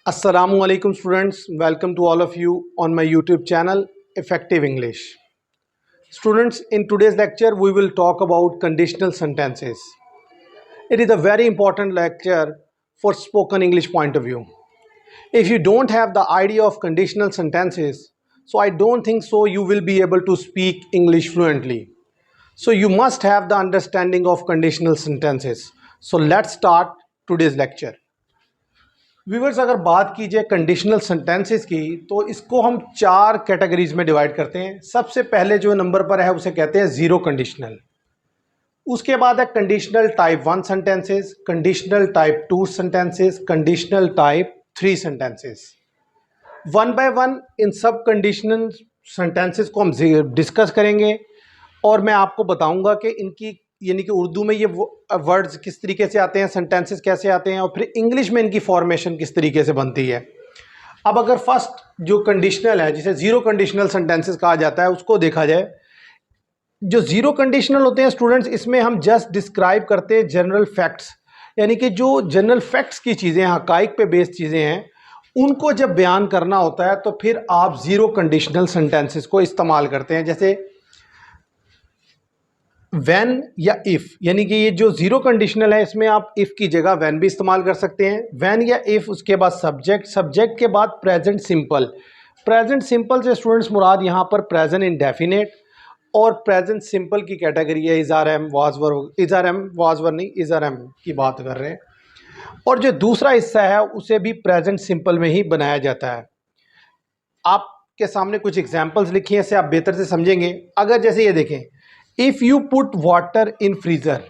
Assalamualaikum students, welcome to all of you on my YouTube channel Effective English. Students, in today's lecture we will talk about conditional sentences. It is a very important lecture for spoken English point of view. If you don't have the idea of conditional sentences, so I don't think so you will be able to speak English fluently. So you must have the understanding of conditional sentences. So let's start today's lecture. Viewers, अगर बात की जाए conditional sentences की तो इसको हम चार categories में डिवाइड करते हैं। सबसे पहले जो नंबर पर है उसे कहते हैं ज़ीरो कंडीशनल। उसके बाद है conditional type 1 sentences, conditional type 2 sentences, conditional type 3 sentences. One by one in सब कंडीशनल सेंटेंसेस को हम डिस्कस करेंगे और मैं आपको बताऊंगा कि इनकी यानी कि उर्दू में ये वर्ड्स किस तरीके से आते हैं, सेंटेंसेस कैसे आते हैं और फिर इंग्लिश में इनकी फॉर्मेशन किस तरीके से बनती है। अब अगर फर्स्ट जो कंडीशनल है जिसे ज़ीरो कंडीशनल सेंटेंसेस कहा जाता है उसको देखा जाए, जो ज़ीरो कंडीशनल होते हैं स्टूडेंट्स, इसमें हम जस्ट डिस्क्राइब करते हैं जनरल फैक्ट्स, यानी कि जो जनरल फैक्ट्स की चीज़ें, हकाइक पे बेस्ड चीज़ें हैं, उनको जब बयान करना होता है तो फिर आप ज़ीरो कंडीशनल सेंटेंसेस को इस्तेमाल करते हैं। जैसे वैन या इफ़, यानी कि ये जो ज़ीरो कंडीशनल है इसमें आप इफ़ की जगह वैन भी इस्तेमाल कर सकते हैं। वैन या इफ़, उसके बाद सब्जेक्ट, सब्जेक्ट के बाद प्रेजेंट सिंपल। प्रेजेंट सिंपल से स्टूडेंट्स मुराद यहाँ पर प्रेजेंट इंडेफिनेट और प्रेजेंट सिंपल की कैटेगरी है is are am was were, is are am was were नहीं, इज़ आर एम की बात कर रहे हैं। और जो दूसरा हिस्सा है उसे भी प्रेजेंट सिंपल में ही बनाया जाता है। आपके सामने कुछ एग्जाम्पल्स लिखी हैं, इससे आप बेहतर से समझेंगे। अगर जैसे ये देखें, if you put water in freezer,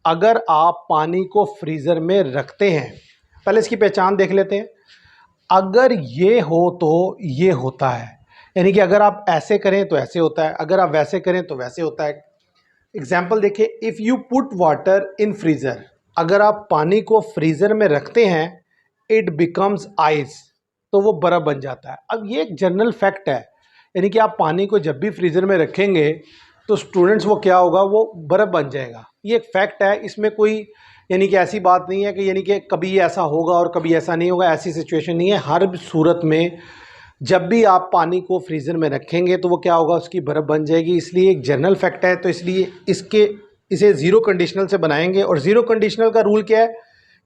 अगर आप पानी को फ्रीज़र में रखते हैं। पहले इसकी पहचान देख लेते हैं। अगर ये हो तो ये होता है, यानी कि अगर आप ऐसे करें तो ऐसे होता है, अगर आप वैसे करें तो वैसे होता है। एग्जाम्पल देखिए, if you put water in freezer, अगर आप पानी को फ्रीज़र में रखते हैं, इट बिकम्स आइस, तो वो बर्फ़ बन जाता है। अब ये एक जनरल फैक्ट है, यानी कि आप पानी को जब भी फ्रीज़र में रखेंगे तो स्टूडेंट्स वो क्या होगा, वो बर्फ़ बन जाएगा। ये एक फैक्ट है, इसमें कोई यानी कि ऐसी बात नहीं है कि यानी कि कभी ये ऐसा होगा और कभी ऐसा नहीं होगा, ऐसी सिचुएशन नहीं है। हर सूरत में जब भी आप पानी को फ्रीज़र में रखेंगे तो वो क्या होगा, उसकी बर्फ़ बन जाएगी। इसलिए एक जनरल फैक्ट है, तो इसलिए इसे ज़ीरो कंडीशनल से बनाएंगे। और ज़ीरो कंडीशनल का रूल क्या है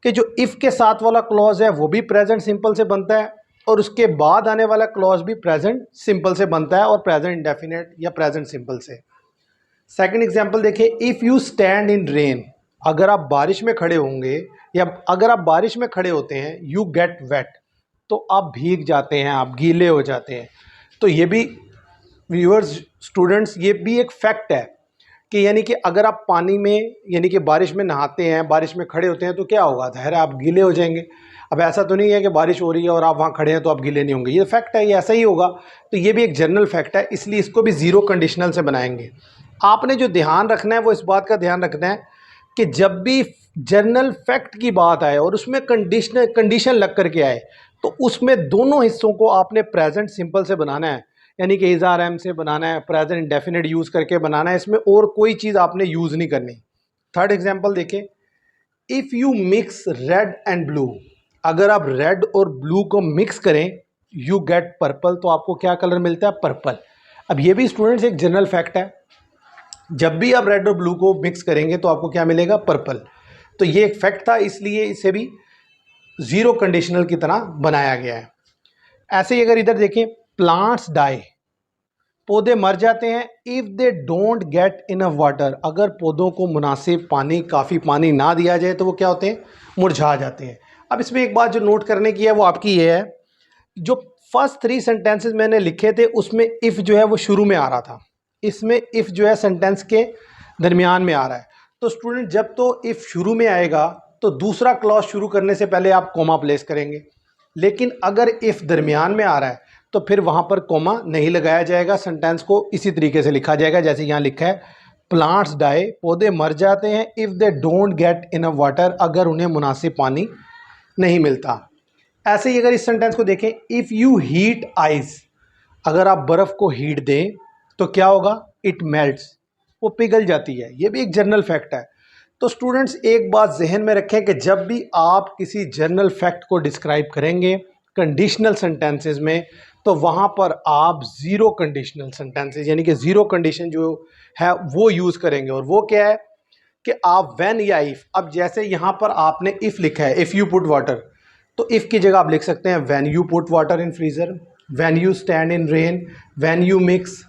कि जो इफ़ के साथ वाला क्लॉज है वो भी प्रेजेंट सिंपल से बनता है और उसके बाद आने वाला क्लॉज भी प्रेजेंट सिंपल से बनता है और प्रेजेंट इंडेफिनेट या प्रेजेंट सिंपल से। सेकंड एग्जांपल देखिए, if you stand in rain, अगर आप बारिश में खड़े होंगे या अगर आप बारिश में खड़े होते हैं, यू गेट वेट, तो आप भीग जाते हैं, आप गीले हो जाते हैं। तो ये भी व्यूअर्स, स्टूडेंट्स, ये भी एक फैक्ट है कि यानी कि अगर आप पानी में यानी कि बारिश में नहाते हैं, बारिश में खड़े होते हैं तो क्या होगा, ज़ाहिर है आप गीले हो जाएंगे। अब ऐसा तो नहीं है कि बारिश हो रही है और आप वहाँ खड़े हैं तो आप गीले नहीं होंगे, ये फैक्ट है, ये ऐसा ही होगा। तो ये भी एक जनरल फैक्ट है, इसलिए इसको भी ज़ीरो कंडीशनल से बनाएंगे। आपने जो ध्यान रखना है वो इस बात का ध्यान रखना है कि जब भी जनरल फैक्ट की बात आए और उसमें कंडीशन लग करके आए तो उसमें दोनों हिस्सों को आपने प्रेजेंट सिंपल से बनाना है, यानी कि इज़ आर एम से बनाना है, प्रेजेंट इंडेफिनिट यूज़ करके बनाना है। इसमें और कोई चीज़ आपने यूज़ नहीं करनी। थर्ड एग्जांपल देखें, if you mix red and blue, अगर आप रेड और ब्लू को मिक्स करें, यू गेट पर्पल, तो आपको क्या कलर मिलता है, पर्पल। अब ये भी स्टूडेंट्स एक जनरल फैक्ट है, जब भी आप रेड और ब्लू को मिक्स करेंगे तो आपको क्या मिलेगा, पर्पल। तो ये एक फैक्ट था, इसलिए इसे भी ज़ीरो कंडीशनल की तरह बनाया गया है। ऐसे ही अगर इधर देखें, प्लांट्स डाई, पौधे मर जाते हैं, if they don't get enough water, अगर पौधों को मुनासिब पानी, काफ़ी पानी ना दिया जाए तो वो क्या होते हैं, मुरझा जाते हैं। अब इसमें एक बात जो नोट करने की है वो आपकी ये है, जो फर्स्ट 3 सेंटेंसेस मैंने लिखे थे उसमें इफ़ जो है वो शुरू में आ रहा था, इसमें इफ़ जो है सेंटेंस के दरमियान में आ रहा है। तो स्टूडेंट, जब तो इफ़ शुरू में आएगा तो दूसरा क्लॉज शुरू करने से पहले आप कॉमा प्लेस करेंगे, लेकिन अगर इफ़ दरमियान में आ रहा है तो फिर वहाँ पर कॉमा नहीं लगाया जाएगा, सेंटेंस को इसी तरीके से लिखा जाएगा जैसे यहाँ लिखा है, प्लांट्स डाई, पौधे मर जाते हैं, if they don't get enough water, अगर उन्हें मुनासिब पानी नहीं मिलता। ऐसे ही अगर इस सेंटेंस को देखें, इफ़ यू हीट आइस, अगर आप बर्फ़ को हीट दें तो क्या होगा, इट मेल्ट्स, वो पिघल जाती है। ये भी एक जनरल फैक्ट है। तो स्टूडेंट्स, एक बात जहन में रखें कि जब भी आप किसी जनरल फैक्ट को डिस्क्राइब करेंगे, कंडीशनल सेंटेंसेस में, तो वहाँ पर आप ज़ीरो कंडीशनल सेंटेंसेस यानी कि ज़ीरो कंडीशन जो है वो यूज़ करेंगे। और वो क्या है कि आप व्हेन या इफ़, अब जैसे यहाँ पर आपने इफ़ लिखा है, इफ़ यू पुट वाटर, तो इफ़ की जगह आप लिख सकते हैं when you put water in freezer, when you stand in rain, when you mix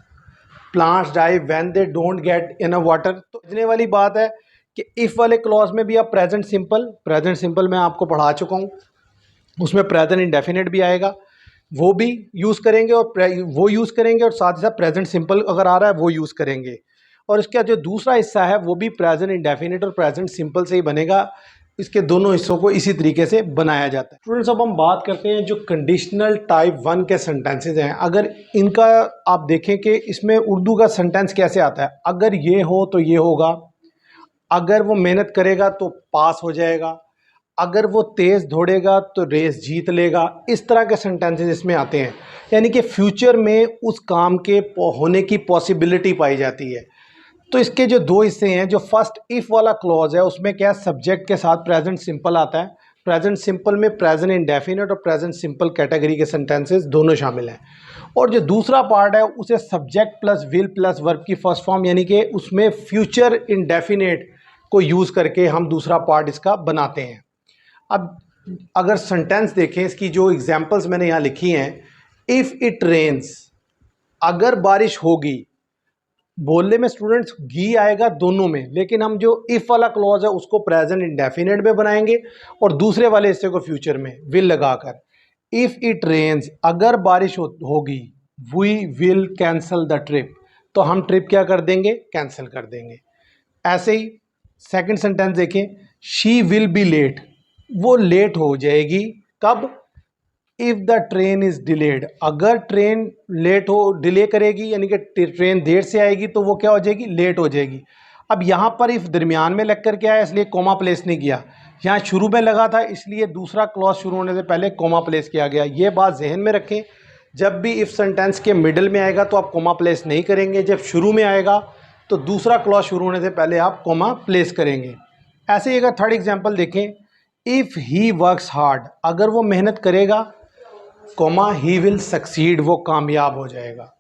plants die when they don't get enough water. तो समझने वाली बात है कि इफ़ वाले क्लॉज में भी आप प्रेजेंट सिंपल मैं आपको पढ़ा चुका हूँ, उसमें प्रेजेंट इंडेफिनिट भी आएगा, वो भी यूज़ करेंगे, और साथ ही साथ प्रेजेंट सिंपल अगर आ रहा है वो यूज़ करेंगे। और इसका जो दूसरा हिस्सा है वो भी प्रेजेंट इंडेफिनिट और प्रेजेंट सिंपल से ही बनेगा। इसके दोनों हिस्सों को इसी तरीके से बनाया जाता है। स्टूडेंट्स, अब हम बात करते हैं जो कंडीशनल टाइप 1 के सेंटेंसेज हैं, अगर इनका आप देखें कि इसमें उर्दू का सेंटेंस कैसे आता है। अगर ये हो तो ये होगा, अगर वो मेहनत करेगा तो पास हो जाएगा, अगर वो तेज़ दौड़ेगा तो रेस जीत लेगा। इस तरह के सेंटेंसेस इसमें आते हैं, यानी कि फ्यूचर में उस काम के होने की पॉसिबिलिटी पाई जाती है। तो इसके जो दो हिस्से हैं, जो फर्स्ट इफ़ वाला क्लॉज है उसमें क्या सब्जेक्ट के साथ प्रेजेंट सिंपल आता है। प्रेजेंट सिंपल में प्रेजेंट इंडेफिनिट और प्रेजेंट सिंपल कैटेगरी के सेंटेंसेस दोनों शामिल हैं। और जो दूसरा पार्ट है उसे subject plus will plus verb की फर्स्ट फॉर्म, यानी कि उसमें फ्यूचर इंडेफिनिट को यूज़ करके हम दूसरा पार्ट इसका बनाते हैं। अब अगर सेंटेंस देखें, इसकी जो एग्जांपल्स मैंने यहाँ लिखी हैं, इफ़ इट रेन्स, अगर बारिश होगी, बोलने में स्टूडेंट्स गी आएगा दोनों में, लेकिन हम जो इफ़ वाला क्लॉज है उसको प्रेजेंट इंडेफिनिट में बनाएंगे और दूसरे वाले हिस्से को फ्यूचर में विल लगाकर। इफ़ इट रेन्स, अगर बारिश होगी, we will cancel the trip, तो हम ट्रिप क्या कर देंगे, कैंसिल कर देंगे। ऐसे ही सेकंड सेंटेंस देखें, शी विल बी लेट, वो लेट हो जाएगी, कब, if the train is delayed, अगर ट्रेन लेट हो, डिले करेगी यानी कि ट्रेन देर से आएगी तो वो क्या हो जाएगी, लेट हो जाएगी। अब यहाँ पर इफ़ दरमियान में लग कर के आया इसलिए कोमा प्लेस नहीं किया, यहाँ शुरू में लगा था इसलिए दूसरा क्लॉज शुरू होने से पहले कोमा प्लेस किया गया। ये बात जहन में रखें, जब भी इफ़ सेंटेंस के मिडल में आएगा तो आप कोमा प्लेस नहीं करेंगे, जब शुरू में आएगा तो दूसरा क्लॉज शुरू होने से पहले आप कोमा प्लेस करेंगे। ऐसे ही अगर थर्ड एग्जाम्पल देखें, इफ़ ही वर्क्स हार्ड, अगर वो मेहनत करेगा, कोमा ही विल सक्सीड, वो कामयाब हो जाएगा।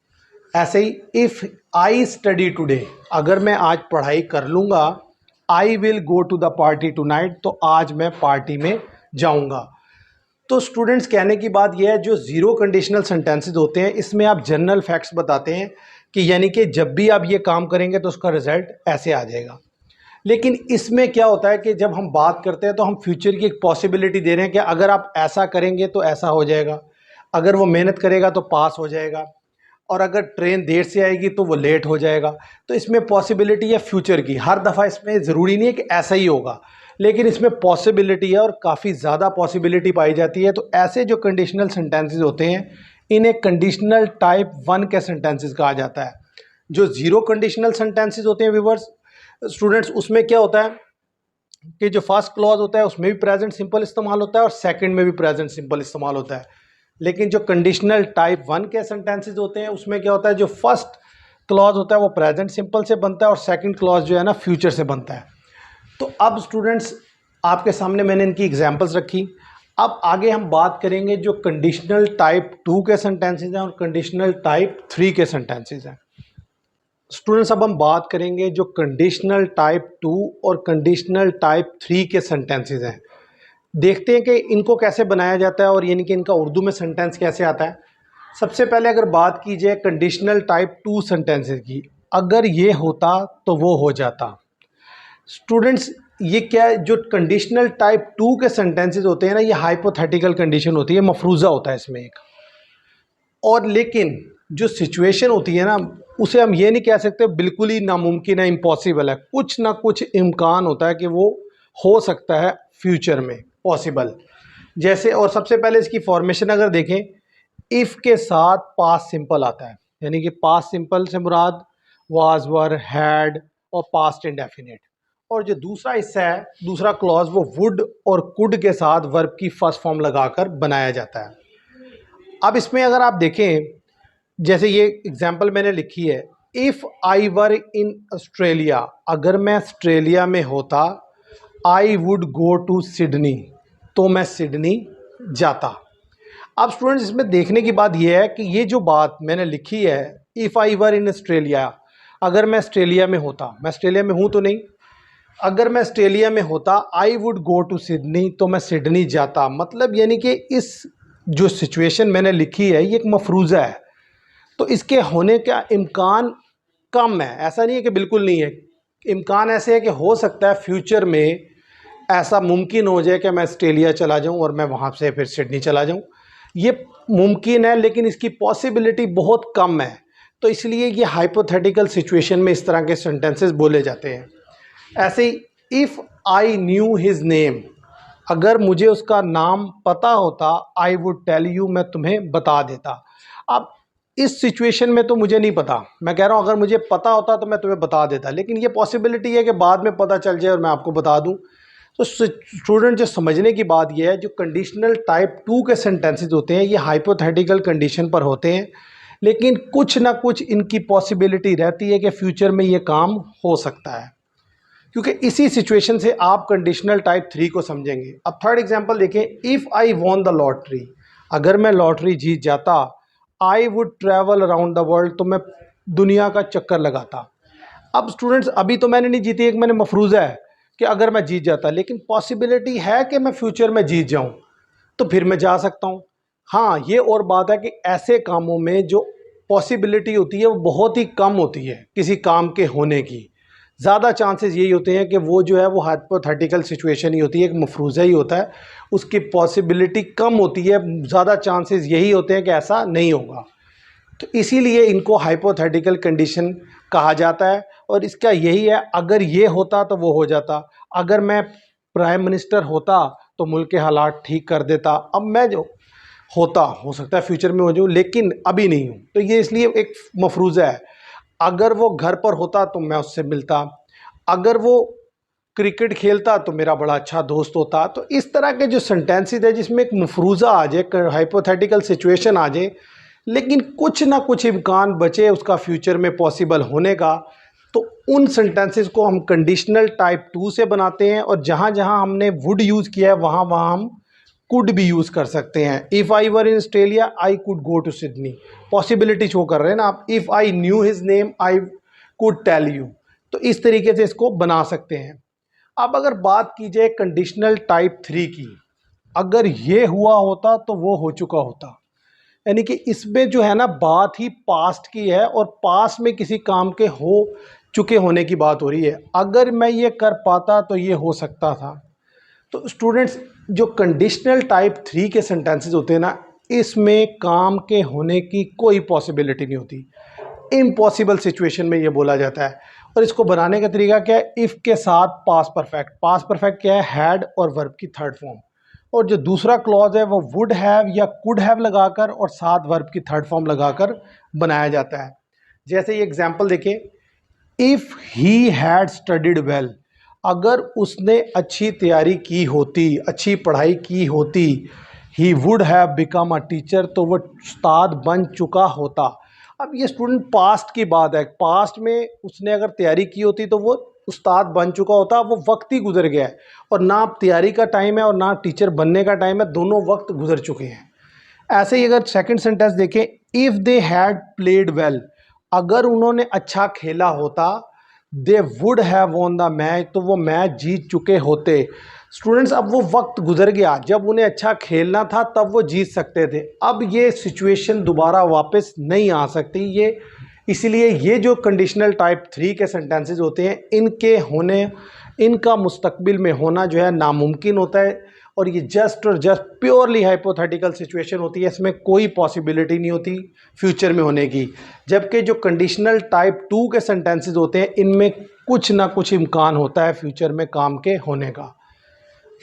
ऐसे ही इफ़ आई स्टडी टुडे, अगर मैं आज पढ़ाई कर लूँगा, I will go to the party tonight, तो आज मैं पार्टी में जाऊँगा। तो स्टूडेंट्स, कहने की बात यह है, जो ज़ीरो कंडीशनल सेंटेंसेस होते हैं इसमें आप जनरल फैक्ट्स बताते हैं कि यानी कि जब भी आप ये काम करेंगे तो उसका रिजल्ट ऐसे आ जाएगा। लेकिन इसमें क्या होता है कि जब हम बात करते हैं तो हम फ्यूचर की एक पॉसिबिलिटी दे रहे हैं कि अगर आप ऐसा करेंगे तो ऐसा हो जाएगा, अगर वो मेहनत करेगा तो पास हो जाएगा, और अगर ट्रेन देर से आएगी तो वो लेट हो जाएगा। तो इसमें पॉसिबिलिटी है फ्यूचर की, हर दफ़ा इसमें ज़रूरी नहीं है कि ऐसा ही होगा, लेकिन इसमें पॉसिबिलिटी है और काफ़ी ज़्यादा पॉसिबिलिटी पाई जाती है। तो ऐसे जो कंडीशनल सेंटेंसेस होते हैं इन्हें कंडीशनल टाइप 1 के सेंटेंसेस कहा जाता है। जो ज़ीरो कंडीशनल सेंटेंसेस होते हैं व्यूअर्स, स्टूडेंट्स, उसमें क्या होता है कि जो फर्स्ट क्लॉज होता है उसमें भी प्रेजेंट सिंपल इस्तेमाल होता है और सेकंड में भी प्रेजेंट सिंपल इस्तेमाल होता है। लेकिन जो कंडीशनल टाइप 1 के सेंटेंसेस होते हैं उसमें क्या होता है, जो फर्स्ट क्लॉज होता है वो प्रेजेंट सिंपल से बनता है और सेकंड क्लॉज जो है ना फ्यूचर से बनता है। तो अब स्टूडेंट्स, आपके सामने मैंने इनकी एग्जांपल्स रखी। अब आगे हम बात करेंगे जो कंडीशनल टाइप 2 के सेंटेंसेस हैं और कंडीशनल टाइप 3 के सेंटेंसेस हैं। स्टूडेंट्स, अब हम बात करेंगे जो कंडीशनल टाइप 2 और कंडीशनल टाइप 3 के सेंटेंसेस हैं। देखते हैं कि इनको कैसे बनाया जाता है और यानी कि इनका उर्दू में सेंटेंस कैसे आता है। सबसे पहले अगर बात की जाए कंडीशनल टाइप 2 सेंटेंसेस की, अगर ये होता तो वो हो जाता। स्टूडेंट्स, ये क्या है, जो कंडीशनल टाइप 2 के सेंटेंसेस होते हैं ना, ये हाइपोथेटिकल कंडीशन होती है, मफरूज़ा होता है इसमें एक। और लेकिन जो सिचुएशन होती है ना, उसे हम ये नहीं कह सकते बिल्कुल ही नामुमकिन है, इम्पॉसिबल है। कुछ ना कुछ इम्कान होता है कि वो हो सकता है फ्यूचर में पॉसिबल। जैसे, और सबसे पहले इसकी फॉर्मेशन अगर देखें, इफ़ के साथ पास्ट सिंपल आता है, यानी कि पास्ट सिंपल से मुराद वाज, वर, हैड और पास्ट इंडेफिनिट। और जो दूसरा हिस्सा है, दूसरा क्लॉज, वो वुड और कुड के साथ वर्ब की फर्स्ट फॉर्म लगाकर बनाया जाता है। अब इसमें अगर आप देखें, जैसे ये एग्जाम्पल मैंने लिखी है, if I were in Australia, अगर मैं ऑस्ट्रेलिया में होता, I would go to Sydney, तो मैं सिडनी जाता। अब स्टूडेंट्स इसमें देखने की बात यह है कि ये जो बात मैंने लिखी है, if I were in Australia, अगर मैं ऑस्ट्रेलिया में होता, मैं ऑस्ट्रेलिया में हूँ तो नहीं, अगर मैं ऑस्ट्रेलिया में होता, I would go to Sydney, तो मैं सिडनी जाता। मतलब यानी कि इस जो सिचुएशन मैंने लिखी है ये एक मफरूज़ा है, तो इसके होने का इम्कान कम है, ऐसा नहीं है कि बिल्कुल नहीं है। इम्कान ऐसे है कि हो सकता है फ्यूचर में ऐसा मुमकिन हो जाए कि मैं ऑस्ट्रेलिया चला जाऊं और मैं वहां से फिर सिडनी चला जाऊं। ये मुमकिन है, लेकिन इसकी पॉसिबिलिटी बहुत कम है। तो इसलिए ये हाइपोथेटिकल सिचुएशन में इस तरह के सेंटेंसेस बोले जाते हैं। ऐसे ही if I knew his name, अगर मुझे उसका नाम पता होता, आई वुड टेल यू, मैं तुम्हें बता देता। अब इस सिचुएशन में तो मुझे नहीं पता, मैं कह रहा हूँ अगर मुझे पता होता तो मैं तुम्हें बता देता, लेकिन ये पॉसिबिलिटी है कि बाद में पता चल जाए और मैं आपको बता दूँ। तो स्टूडेंट जो समझने की बात यह है, जो कंडीशनल टाइप 2 के सेंटेंसेस होते हैं ये हाइपोथेटिकल कंडीशन पर होते हैं, लेकिन कुछ ना कुछ इनकी पॉसिबिलिटी रहती है कि फ्यूचर में ये काम हो सकता है, क्योंकि इसी सिचुएशन से आप कंडीशनल टाइप 3 को समझेंगे। अब थर्ड एग्जांपल देखें, if I won the lottery, अगर मैं लॉटरी जीत जाता, I would travel around the world, तो मैं दुनिया का चक्कर लगाता। अब स्टूडेंट्स अभी तो मैंने नहीं जीती, एक मैंने मफरूज़ा है कि अगर मैं जीत जाता, लेकिन पॉसिबिलिटी है कि मैं फ्यूचर में जीत जाऊं, तो फिर मैं जा सकता हूं। हाँ, ये और बात है कि ऐसे कामों में जो पॉसिबिलिटी होती है वो बहुत ही कम होती है किसी काम के होने की। ज़्यादा चांसेस यही होते हैं कि वो जो है वो हाइपोथेटिकल सिचुएशन ही होती है, एक मफरूज़ा ही होता है, उसकी पॉसिबिलिटी कम होती है। ज़्यादा चांसेस यही होते हैं कि ऐसा नहीं होगा, तो इसीलिए इनको हाइपोथेटिकल कंडीशन कहा जाता है। और इसका यही है, अगर ये होता तो वो हो जाता, अगर मैं प्राइम मिनिस्टर होता तो मुल्क के हालात ठीक कर देता। अब मैं जो होता, हो सकता है फ्यूचर में हो जाऊँ, लेकिन अभी नहीं हूँ, तो ये इसलिए एक मफरूज़ा है। अगर वो घर पर होता तो मैं उससे मिलता, अगर वो क्रिकेट खेलता तो मेरा बड़ा अच्छा दोस्त होता। तो इस तरह के जो सेंटेंसेस है जिसमें एक मफरूज़ा आ जाए, हाइपोथेटिकल सिचुएशन आ जाए, लेकिन कुछ ना कुछ इम्कान बचे उसका फ्यूचर में पॉसिबल होने का, तो उन सेंटेंसेस को हम कंडीशनल टाइप 2 से बनाते हैं। और जहाँ जहाँ हमने वुड यूज़ किया है वहाँ वहाँ हम कुड भी यूज़ कर सकते हैं। If I were in Australia I could go to Sydney, possibility show कर रहे हैं ना आप। If I knew his name I could tell you, तो इस तरीके से इसको बना सकते हैं। अब अगर बात की जाए कंडीशनल टाइप 3 की, अगर ये हुआ होता तो वो हो चुका होता, यानी कि इसमें जो है ना बात ही पास्ट की है और पास्ट में किसी काम के हो चुके होने की बात हो रही है। अगर मैं ये कर पाता तो ये हो सकता था। तो स्टूडेंट्स जो कंडीशनल टाइप 3 के सेंटेंसेस होते हैं ना, इसमें काम के होने की कोई पॉसिबिलिटी नहीं होती, इम्पॉसिबल सिचुएशन में ये बोला जाता है। और इसको बनाने का तरीका क्या है, इफ़ के साथ पास्ट परफेक्ट, पास्ट परफेक्ट क्या है, हैड और वर्ब की थर्ड फॉर्म, और जो दूसरा क्लॉज है वो वुड हैव या कुड हैव लगाकर और साथ वर्ब की थर्ड फॉर्म लगाकर बनाया जाता है। जैसे ये एग्जांपल देखिए, if he had studied well, अगर उसने अच्छी तैयारी की होती, अच्छी पढ़ाई की होती, he would have become a teacher, तो वो उस्ताद बन चुका होता। अब ये स्टूडेंट पास्ट की बात है, पास्ट में उसने अगर तैयारी की होती तो वो उस्ताद बन चुका होता। वो वक्त ही गुजर गया है, और ना तैयारी का टाइम है और ना टीचर बनने का टाइम है, दोनों वक्त गुजर चुके हैं। ऐसे ही अगर सेकंड सेंटेंस देखें, if they had played well, अगर उन्होंने अच्छा खेला होता, they would have won the match, तो वो मैच जीत चुके होते। स्टूडेंट्स अब वो वक्त गुजर गया जब उन्हें अच्छा खेलना था, तब वो जीत सकते थे। अब ये सिचुएशन दोबारा वापस नहीं आ सकती। ये इसलिए ये जो कंडीशनल टाइप 3 के सेंटेंसेस होते हैं, इनके होने, इनका मुस्तकबिल में होना जो है नामुमकिन होता है, और ये जस्ट और जस्ट प्योरली हाइपोथेटिकल सिचुएशन होती है, इसमें कोई पॉसिबिलिटी नहीं होती फ्यूचर में होने की। जबकि जो कंडीशनल टाइप 2 के सेंटेंसेस होते हैं, इनमें कुछ ना कुछ इम्कान होता है फ्यूचर में काम के होने का।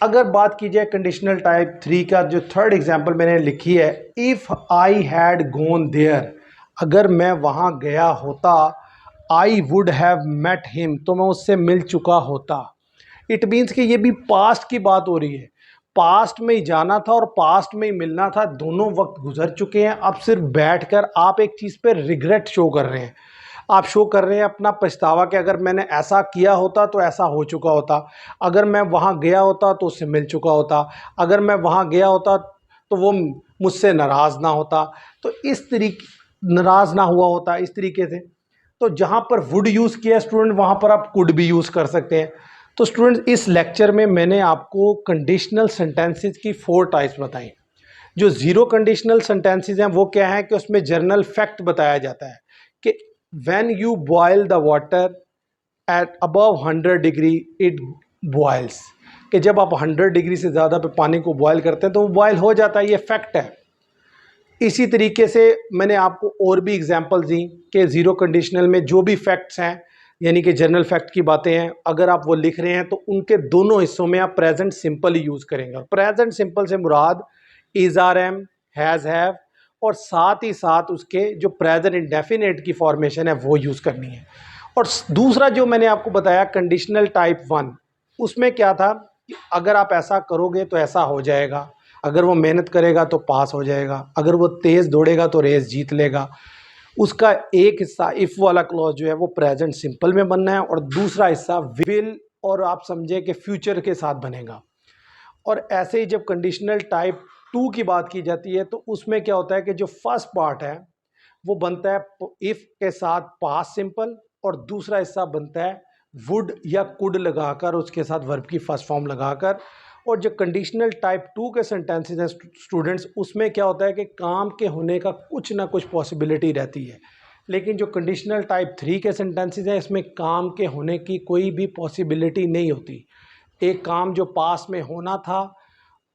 अगर बात की जाए कंडीशनल टाइप 3 का, जो थर्ड एग्जांपल मैंने लिखी है, if I had gone there, अगर मैं वहाँ गया होता, I would have met him, तो मैं उससे मिल चुका होता। इट मीन्स कि ये भी पास्ट की बात हो रही है, पास्ट में ही जाना था और पास्ट में ही मिलना था, दोनों वक्त गुजर चुके हैं। अब सिर्फ बैठकर आप एक चीज़ पे रिग्रेट शो कर रहे हैं, आप शो कर रहे हैं अपना पछतावा कि अगर मैंने ऐसा किया होता तो ऐसा हो चुका होता, अगर मैं वहाँ गया होता तो उससे मिल चुका होता, अगर मैं वहाँ गया होता तो वो मुझसे नाराज़ ना होता, तो इस तरीके नाराज़ ना हुआ होता इस तरीके से। तो जहाँ पर वुड यूज़ किया स्टूडेंट वहाँ पर आप कुड भी यूज़ कर सकते हैं। तो स्टूडेंट इस लेक्चर में मैंने आपको कंडीशनल सेंटेंसेस की 4 टाइप्स बताई। जो ज़ीरो कंडीशनल सेंटेंसेस हैं वो क्या है कि उसमें जनरल फैक्ट बताया जाता है कि when you boil the water at above 100 degree it boils, कि जब आप 100 डिग्री से ज़्यादा पे पानी को बॉयल करते हैं तो वो बॉयल हो जाता है, ये फैक्ट है। इसी तरीके से मैंने आपको और भी एग्जांपल दी कि ज़ीरो कंडीशनल में जो भी फैक्ट्स हैं यानी कि जनरल फैक्ट की बातें हैं, अगर आप वो लिख रहे हैं तो उनके दोनों हिस्सों में आप प्रेजेंट सिंपल ही यूज़ करेंगे। प्रेजेंट सिंपल से मुराद is, are, am, has, have और साथ ही साथ उसके जो प्रेजेंट इंडेफिनेट की फॉर्मेशन है वो यूज़ करनी है। और दूसरा जो मैंने आपको बताया कंडीशनल टाइप 1, उसमें क्या था कि अगर आप ऐसा करोगे तो ऐसा हो जाएगा, अगर वो मेहनत करेगा तो पास हो जाएगा, अगर वो तेज़ दौड़ेगा तो रेस जीत लेगा। उसका एक हिस्सा इफ़ वाला क्लॉज जो है वो प्रेजेंट सिंपल में बनना है और दूसरा हिस्सा विल और आप समझे कि फ्यूचर के साथ बनेगा। और ऐसे ही जब कंडीशनल टाइप 2 की बात की जाती है तो उसमें क्या होता है कि जो फर्स्ट पार्ट है वो बनता है इफ़ के साथ पास्ट सिंपल और दूसरा हिस्सा बनता है वुड या कुड लगाकर उसके साथ वर्ब की फर्स्ट फॉर्म लगाकर। और जो कंडीशनल टाइप 2 के सेंटेंसेस हैं स्टूडेंट्स, उसमें क्या होता है कि काम के होने का कुछ ना कुछ पॉसिबिलिटी रहती है, लेकिन जो कंडीशनल टाइप 3 के सेंटेंसेस हैं इसमें काम के होने की कोई भी पॉसिबिलिटी नहीं होती। एक काम जो पास में होना था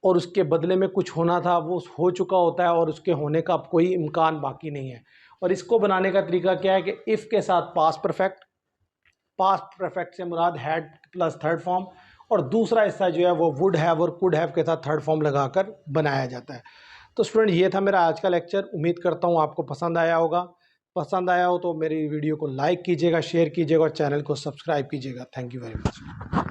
और उसके बदले में कुछ होना था वो हो चुका होता है और उसके होने का अब कोई इम्कान बाकी नहीं है। और इसको बनाने का तरीका क्या है कि इफ़ के साथ पास्ट परफेक्ट से मुराद हैड प्लस थर्ड फॉर्म और दूसरा हिस्सा जो है वो वुड हैव और कुड हैव के साथ थर्ड फॉर्म लगाकर बनाया जाता है। तो स्टूडेंट ये था मेरा आज का लेक्चर, उम्मीद करता हूँ आपको पसंद आया होगा। पसंद आया हो तो मेरी वीडियो को लाइक कीजिएगा, शेयर कीजिएगा और चैनल को सब्सक्राइब कीजिएगा। Thank you very much.